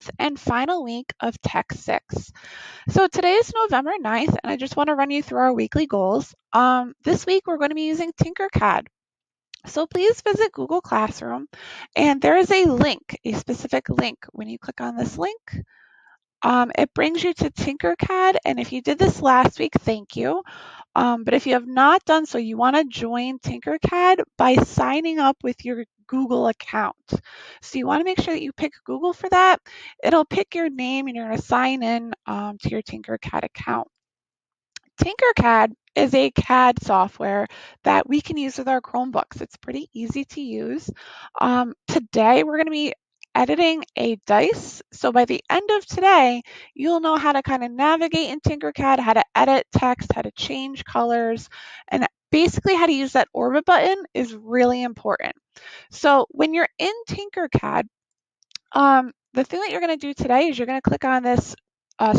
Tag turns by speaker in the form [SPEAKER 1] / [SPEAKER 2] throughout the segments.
[SPEAKER 1] 4th and final week of Tech 6. So today is November 9th, and I just want to run you through our weekly goals. This week we're going to be using TinkerCAD. So please visit Google Classroom, and there is a link, a specific link. When you click on this link, it brings you to TinkerCAD, and if you did this last week, thank you. But if you have not done so, you want to join TinkerCAD by signing up with your Google account. So you want to make sure that you pick Google for that. It'll pick your name and you're going to sign in to your TinkerCAD account. TinkerCAD is a CAD software that we can use with our Chromebooks. It's pretty easy to use. Today we're going to be editing a dice. So by the end of today, you'll know how to kind of navigate in TinkerCAD, how to edit text, how to change colors, and basically how to use that orbit button is really important. So when you're in TinkerCAD, the thing that you're going to do today is you're going to click on this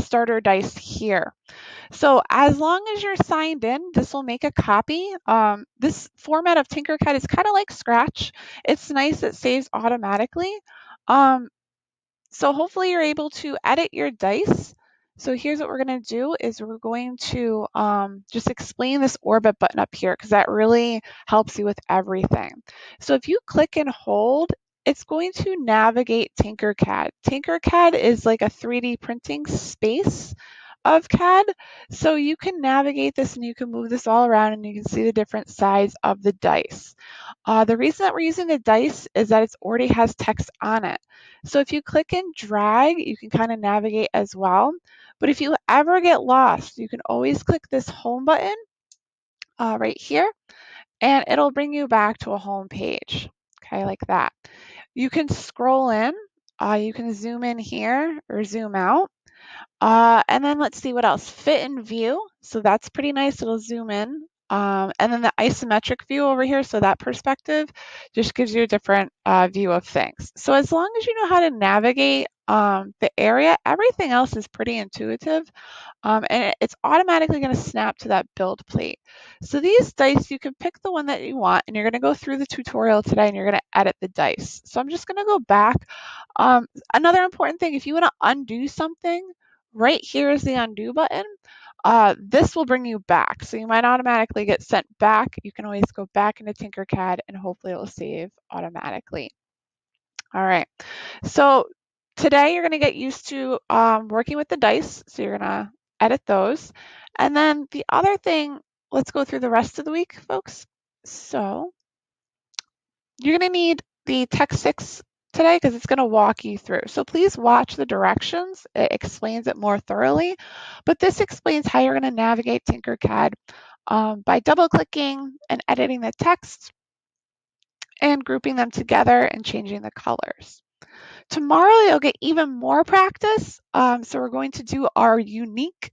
[SPEAKER 1] starter dice here. So as long as you're signed in, this will make a copy. This format of TinkerCAD is kind of like Scratch. It's nice, it saves automatically. So hopefully you're able to edit your dice. So here's what we're going to do is we're going to just explain this orbit button up here because that really helps you with everything. So if you click and hold, it's going to navigate TinkerCAD. TinkerCAD is like a 3D printing space of CAD. So you can navigate this and you can move this all around and you can see the different size of the dice. The reason that we're using the dice is that it already has text on it. So if you click and drag, you can kind of navigate as well. But if you ever get lost, you can always click this home button right here, and it'll bring you back to a home page, okay, like that. You can scroll in, you can zoom in here or zoom out. And then let's see what else. Fit and view. So that's pretty nice. It'll zoom in. And then the isometric view over here. So that perspective just gives you a different view of things. So as long as you know how to navigate the area, everything else is pretty intuitive. And it's automatically going to snap to that build plate. So these dice, you can pick the one that you want, and you're going to go through the tutorial today and you're going to edit the dice. So I'm just going to go back. Another important thing, if you want to undo something, right here is the undo button. This will bring you back. So you might automatically get sent back. You can always go back into TinkerCAD and hopefully it will save automatically. All right. So today you're going to get used to working with the dice. So you're going to edit those. And then the other thing, let's go through the rest of the week, folks. So you're going to need the Tech 6 today because it's going to walk you through. So please watch the directions. It explains it more thoroughly. But this explains how you're going to navigate TinkerCAD by double-clicking and editing the text and grouping them together and changing the colors. Tomorrow you'll get even more practice. So we're going to do our unique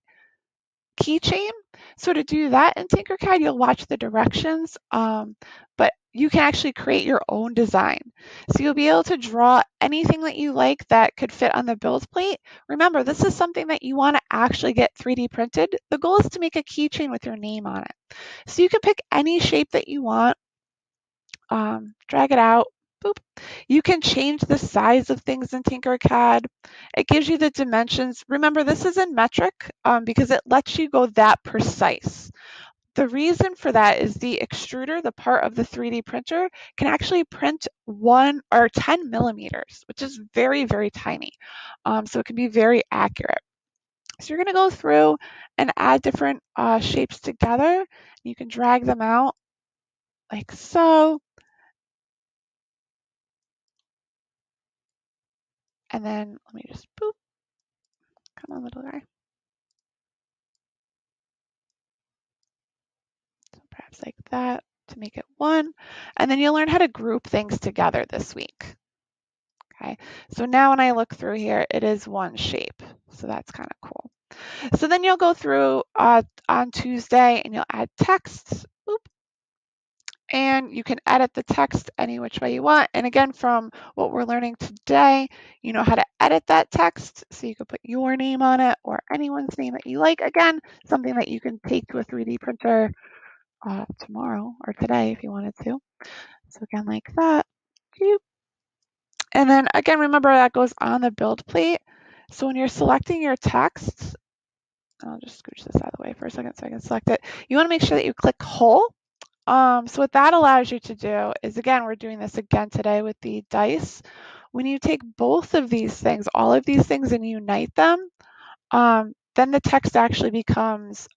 [SPEAKER 1] keychain. So to do that in TinkerCAD, you'll watch the directions, but you can actually create your own design. So you'll be able to draw anything that you like that could fit on the build plate. Remember, this is something that you want to actually get 3D printed. The goal is to make a keychain with your name on it. So you can pick any shape that you want, drag it out. Boop. You can change the size of things in TinkerCAD. It gives you the dimensions. Remember, this is in metric because it lets you go that precise. The reason for that is the extruder, the part of the 3D printer, can actually print 1 or 10 millimeters, which is very, very tiny. So it can be very accurate. So you're going to go through and add different shapes together. You can drag them out like so. And then let me just boop. Come on, little guy. So perhaps like that to make it one. And then you'll learn how to group things together this week. Okay, so now when I look through here, it is one shape. So that's kind of cool. So then you'll go through on Tuesday and you'll add text. Boop. And you can edit the text any which way you want. And again, from what we're learning today, you know how to edit that text. So you can put your name on it or anyone's name that you like. Again, something that you can take to a 3D printer tomorrow or today if you wanted to. So again, like that. And then again, remember that goes on the build plate. So when you're selecting your text, I'll just scooch this out of the way for a second so I can select it. You want to make sure that you click whole. So what that allows you to do is, again, we're doing this again today with the dice. When you take both of these things, all of these things, and unite them, then the text actually becomes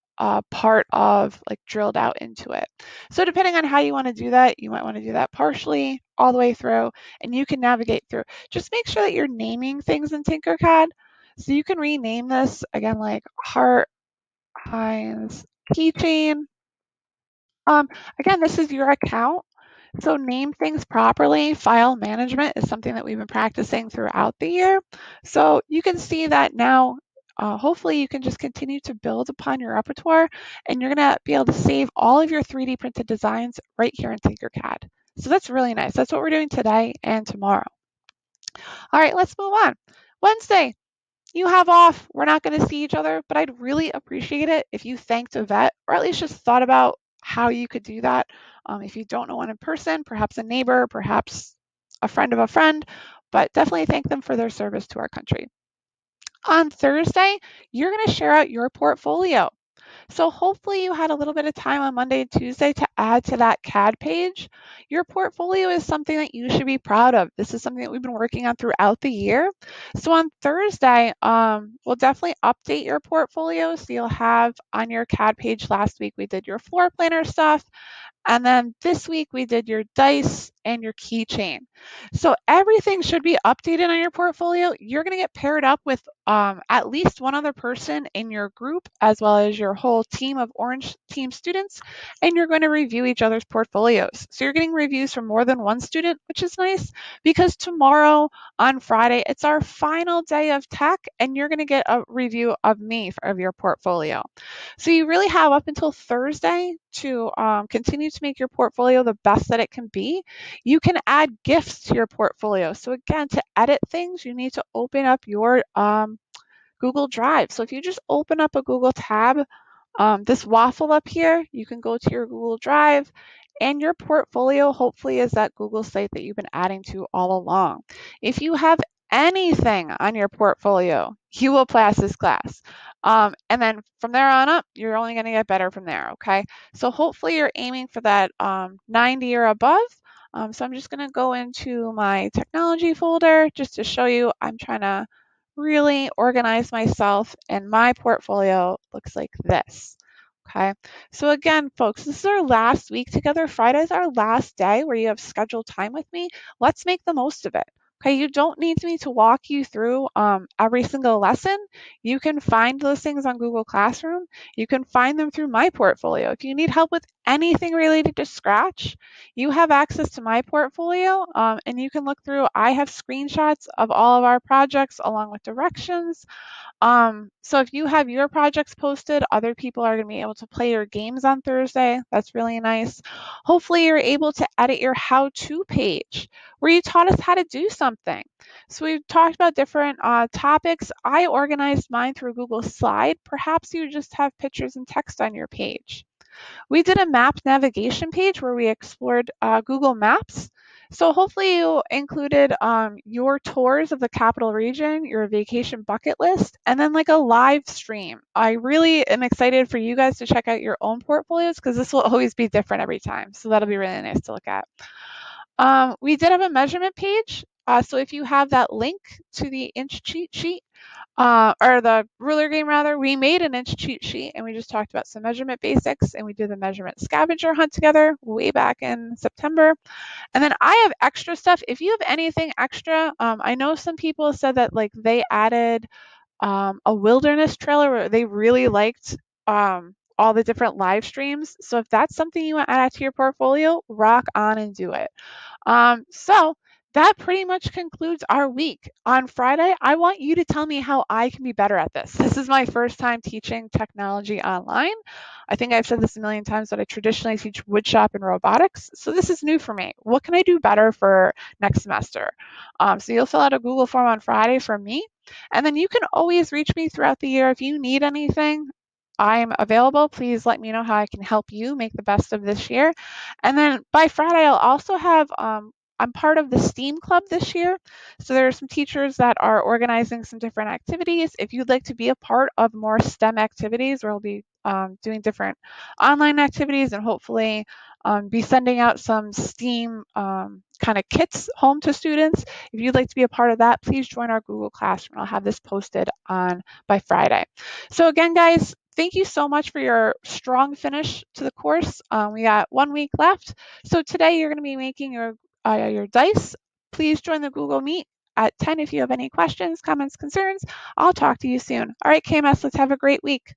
[SPEAKER 1] part of, like, drilled out into it. So depending on how you want to do that, you might want to do that partially, all the way through, and you can navigate through. Just make sure that you're naming things in TinkerCAD. So you can rename this, again, like heart, Heinz, keychain. Um, Again, this is your account. So name things properly. File management is something that we've been practicing throughout the year. So you can see that now. Hopefully you can just continue to build upon your repertoire, and you're going to be able to save all of your 3D printed designs right here in TinkerCAD. So that's really nice. That's what we're doing today and tomorrow. All right, let's move on. Wednesday, you have off. We're not going to see each other, but I'd really appreciate it if you thanked a vet, or at least just thought about how you could do that. If you don't know one in person, perhaps a neighbor, perhaps a friend of a friend, but definitely thank them for their service to our country. On Thursday, you're going to share out your portfolio. So hopefully you had a little bit of time on Monday and Tuesday to add to that CAD page. Your portfolio is something that you should be proud of. This is something that we've been working on throughout the year. So on Thursday, we'll definitely update your portfolio. So you'll have on your CAD page, last week we did your floor planner stuff. And then this week we did your dice and your keychain. So everything should be updated on your portfolio. You're going to get paired up with at least one other person in your group, as well as your whole team of Orange Team students, and you're going to review each other's portfolios. So you're getting reviews from more than one student, which is nice, because tomorrow on Friday, it's our final day of tech, and you're going to get a review of me of your portfolio. So you really have up until Thursday to continue to make your portfolio the best that it can be. You can add gifts to your portfolio. So again, to edit things, you need to open up your Google Drive. So if you just open up a Google tab, this waffle up here, you can go to your Google Drive, and your portfolio hopefully is that Google site that you've been adding to all along. If you have anything on your portfolio, you will pass this class. And then from there on up, you're only going to get better from there, okay? So hopefully you're aiming for that 90 or above. So I'm just going to go into my technology folder just to show you. I'm trying to really organize myself, and my portfolio looks like this. Okay, so again, folks, this is our last week together. Friday is our last day where you have scheduled time with me. Let's make the most of it. Okay, you don't need me to walk you through every single lesson. You can find those things on Google Classroom. You can find them through my portfolio. If you need help with anything related to Scratch, you have access to my portfolio, and you can look through. I have screenshots of all of our projects along with directions. So if you have your projects posted, other people are going to be able to play your games on Thursday. That's really nice. Hopefully you're able to edit your how-to page where you taught us how to do something. So we've talked about different topics. I organized mine through Google Slide. Perhaps you just have pictures and text on your page. We did a map navigation page where we explored Google Maps. So hopefully you included your tours of the capital region, your vacation bucket list, and then like a live stream. I really am excited for you guys to check out your own portfolios, because this will always be different every time. So that'll be really nice to look at. We did have a measurement page. So if you have that link to the inch cheat sheet, or the ruler game rather, we made an inch cheat sheet, and we just talked about some measurement basics, and we did the measurement scavenger hunt together way back in September. And then I have extra stuff. If you have anything extra, I know some people said that like they added a wilderness trailer where they really liked all the different live streams. So if that's something you want to add to your portfolio, rock on and do it. So that pretty much concludes our week. On Friday, I want you to tell me how I can be better at this. This is my first time teaching technology online. I think I've said this a million times, but I traditionally teach woodshop and robotics. So this is new for me. What can I do better for next semester? So you'll fill out a Google form on Friday for me. And then you can always reach me throughout the year if you need anything. I'm available. Please let me know how I can help you make the best of this year. And then by Friday, I'll also have I'm part of the STEAM club this year. So there are some teachers that are organizing some different activities. If you'd like to be a part of more STEM activities, we'll be doing different online activities and hopefully be sending out some STEAM kind of kits home to students. If you'd like to be a part of that, please join our Google Classroom. I'll have this posted on by Friday. So again, guys, thank you so much for your strong finish to the course. We got 1 week left. So today you're going to be making your dice. Please join the Google Meet at 10 if you have any questions, comments, concerns. I'll talk to you soon. All right, KMS, let's have a great week.